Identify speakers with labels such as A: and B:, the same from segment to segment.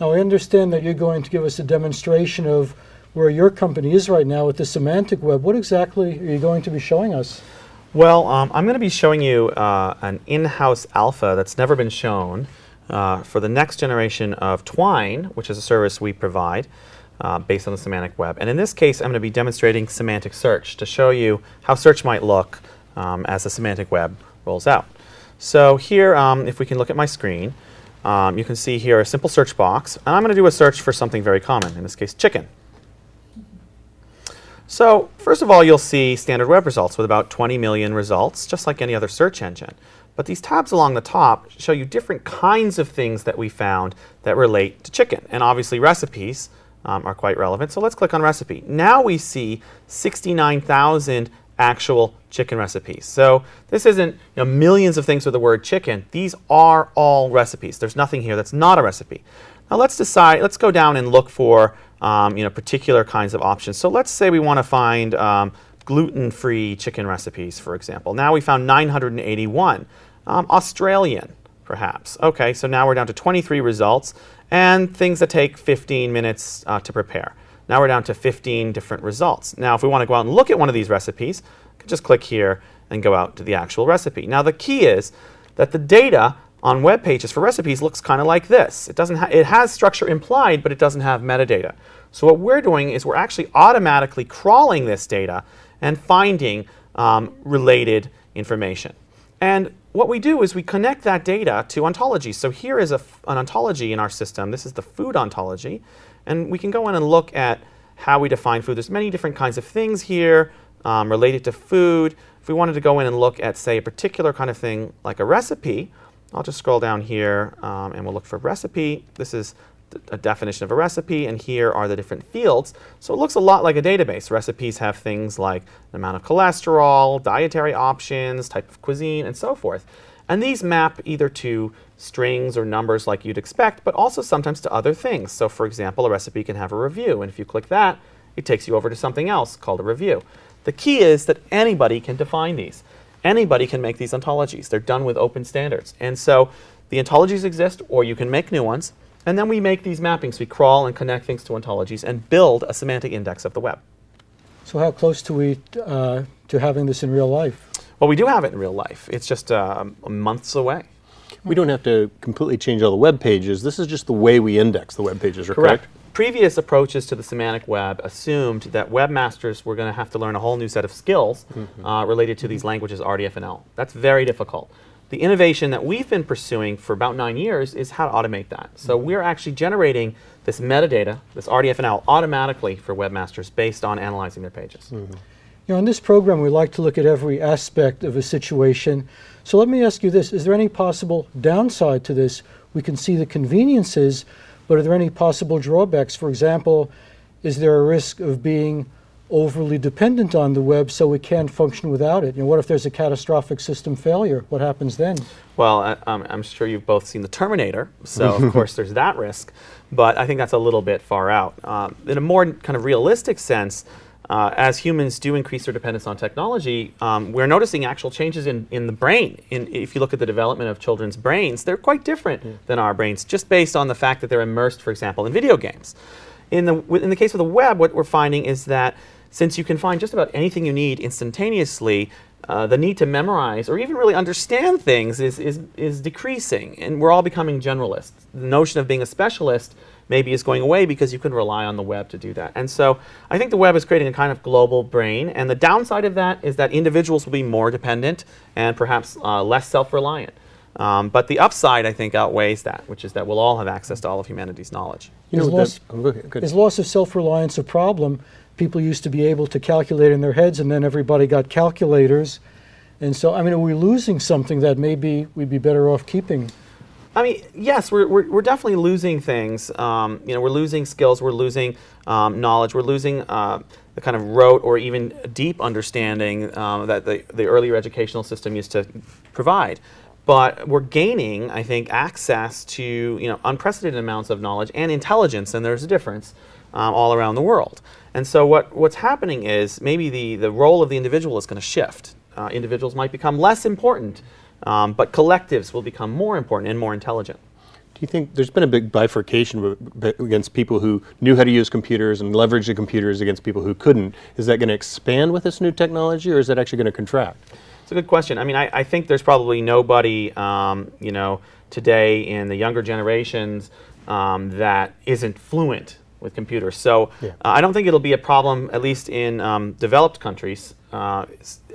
A: Now, I understand that you're going to give us a demonstration of where your company is right now with the Semantic Web. What exactly are you going to be showing us?
B: Well, I'm going to be showing you an in-house alpha that's never been shown for the next generation of Twine, which is a service we provide based on the Semantic Web. And in this case, I'm going to be demonstrating semantic search to show you how search might look as the Semantic Web rolls out. So here, if we can look at my screen, you can see here a simple search box. And I'm going to do a search for something very common, in this case, chicken. So first of all, you'll see standard web results with about 20 million results, just like any other search engine. But these tabs along the top show you different kinds of things that we found that relate to chicken. And obviously recipes are quite relevant. So let's click on recipe. Now we see 69,000 actual chicken recipes. So this isn't millions of things with the word chicken. These are all recipes. There's nothing here that's not a recipe. Now let's go down and look for particular kinds of options. So let's say we want to find gluten-free chicken recipes, for example. Now we found 981. Australian, perhaps. Okay, so now we're down to 23 results and things that take 15 minutes to prepare. Now we're down to 15 different results. Now if we want to go out and look at one of these recipes, we can just click here and go out to the actual recipe. Now the key is that the data on web pages for recipes looks kind of like this. It has structure implied, but it doesn't have metadata. So what we're doing is we're actually automatically crawling this data and finding related information. And what we do is we connect that data to ontologies. So here is an ontology in our system. This is the food ontology. And we can go in and look at how we define food. There's many different kinds of things here related to food. If we wanted to go in and look at, say, a particular kind of thing like a recipe, I'll just scroll down here and we'll look for recipe. This is a definition of a recipe, and here are the different fields. So it looks a lot like a database. Recipes have things like the amount of cholesterol, dietary options, type of cuisine, and so forth. And these map either to strings or numbers like you'd expect, but also sometimes to other things. So for example, a recipe can have a review, and if you click that, it takes you over to something else called a review. The key is that anybody can define these. Anybody can make these ontologies. They're done with open standards. And so the ontologies exist, or you can make new ones. And then we make these mappings. We crawl and connect things to ontologies and build a semantic index of the web.
A: So how close to we to having this in real life?
B: Well, we do have it in real life. It's just months away.
C: We don't have to completely change all the web pages. This is just the way we index the web pages, correct?
B: Previous approaches to the semantic web assumed that webmasters were going to have to learn a whole new set of skills related to these languages, RDF and L. That's very difficult. The innovation that we've been pursuing for about 9 years is how to automate that. So we're actually generating this metadata, this RDF and L, automatically for webmasters based on analyzing their pages.
A: In this program, we like to look at every aspect of a situation. So let me ask you this. Is there any possible downside to this? We can see the conveniences, but are there any possible drawbacks? For example, is there a risk of being overly dependent on the web so we can't function without it? What if there's a catastrophic system failure? What happens then?
B: Well, I'm sure you've both seen The Terminator, so of course there's that risk, but I think that's a little bit far out. In a more kind of realistic sense, as humans do increase their dependence on technology, we're noticing actual changes in the brain. If you look at the development of children's brains, they're quite different than our brains, just based on the fact that they're immersed, for example, in video games. In the case of the web, what we're finding is that since you can find just about anything you need instantaneously, the need to memorize or even really understand things is decreasing, and we're all becoming generalists. The notion of being a specialist maybe is going away because you can rely on the web to do that. And so I think the web is creating a kind of global brain, and the downside of that is that individuals will be more dependent and perhaps less self-reliant. But the upside, I think, outweighs that, which is that we'll all have access to all of humanity's knowledge.
A: Is loss of self-reliance a problem? People used to be able to calculate in their heads, and then everybody got calculators. And so, are we losing something that maybe we'd be better off keeping?
B: Yes, we're definitely losing things. We're losing skills, we're losing knowledge, we're losing the kind of rote or even deep understanding that the earlier educational system used to provide. But we're gaining, I think, access to unprecedented amounts of knowledge and intelligence, and there's a difference all around the world. And so what's happening is maybe the role of the individual is going to shift. Individuals might become less important, but collectives will become more important and more intelligent.
C: Do you think there's been a big bifurcation against people who knew how to use computers and leveraged the computers against people who couldn't? Is that going to expand with this new technology, or is that actually going to contract?
B: It's a good question. I mean, I think there's probably nobody, today in the younger generations that isn't fluent with computers. So I don't think it'll be a problem, at least in developed countries. I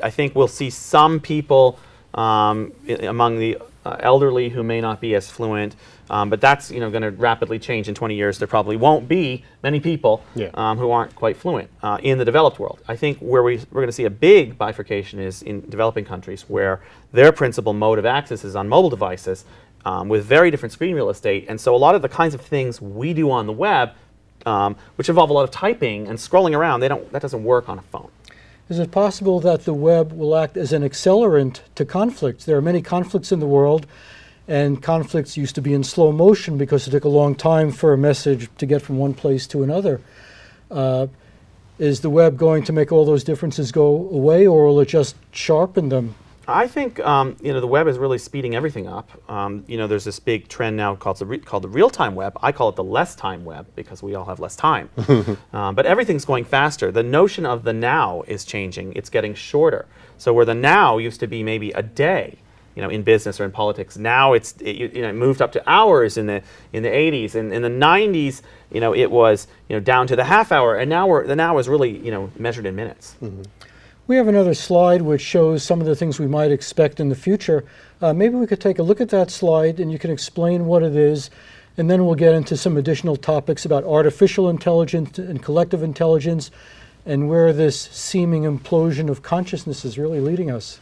B: think we'll see some people among the elderly who may not be as fluent, but that's going to rapidly change in 20 years. There probably won't be many people who aren't quite fluent in the developed world. I think where we're going to see a big bifurcation is in developing countries, where their principal mode of access is on mobile devices with very different screen real estate. And so a lot of the kinds of things we do on the web, which involve a lot of typing and scrolling around, that doesn't work on a phone.
A: Is it possible that the web will act as an accelerant to conflicts? There are many conflicts in the world, and conflicts used to be in slow motion because it took a long time for a message to get from one place to another. Is the web going to make all those differences go away, or will it just sharpen them?
B: I think the web is really speeding everything up. There's this big trend now called the real-time web. I call it the less-time web because we all have less time. But everything's going faster. The notion of the now is changing. It's getting shorter. So where the now used to be maybe a day, in business or in politics, now it moved up to hours in the 80s. And in the 90s, it was down to the half hour. And now the now is really measured in minutes.
C: Mm-hmm.
A: We have another slide which shows some of the things we might expect in the future. Maybe we could take a look at that slide and you can explain what it is, and then we'll get into some additional topics about artificial intelligence and collective intelligence and where this seeming implosion of consciousness is really leading us.